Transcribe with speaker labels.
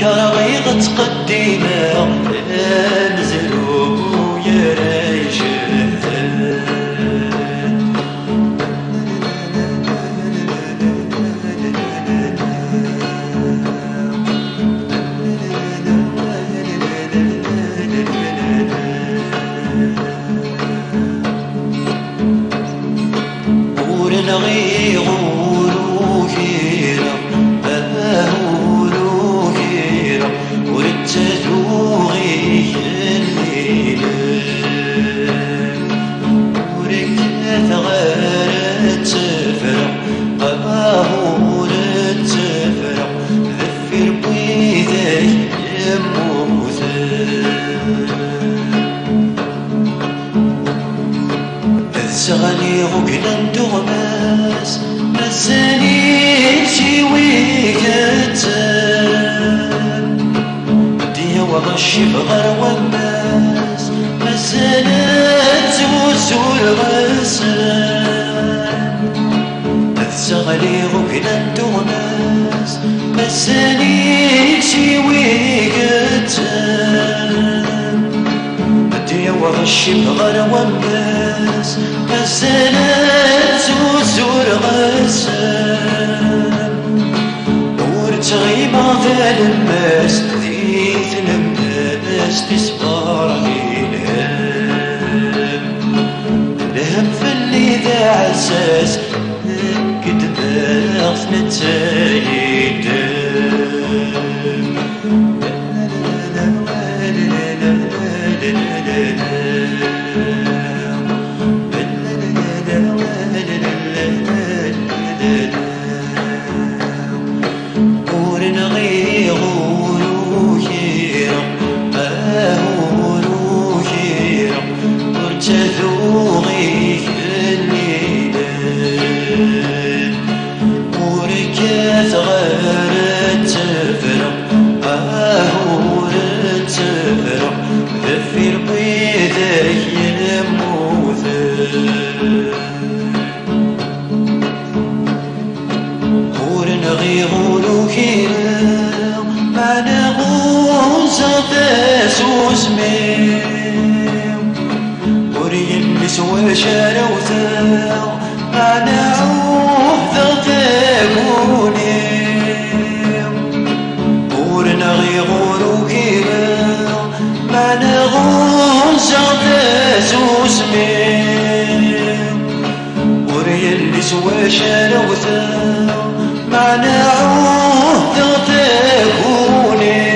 Speaker 1: كرغي غتقدينا نزلو يا ريشان ورنغي غورو كيرا هورو كيرا ورتزوغي الليل وركت غارت تفرح ورت تفرح ذفر بيدي يموت زغني غقلا ندغماس مازالي شي كتاب ديا وغشي بغر وماس مازالت وزول غسان زغني غقلا ندغماس مازالي شي كتاب ديا وغشي بغر وماس مازالت وزور غسان ورتغيب غفال الماس ذيث الناس تصبر الهم الهم في اللي ذا عساس قد باغ نتايد ورنغي غورو كيرا هورو كيرا ورتذوغي الليل وركات غارت تفرح ورت تفرح ذفر بيدك يموت ورنغي غورو كيرا معنا غوزة فاسوس ميو ورين نسوى شاروتا معنا عوذة فاقوني ورنغي غورو كيرا معنا غوزة فاسوس ميو ورين نسوى شاروتا معنا عوذة فاقوني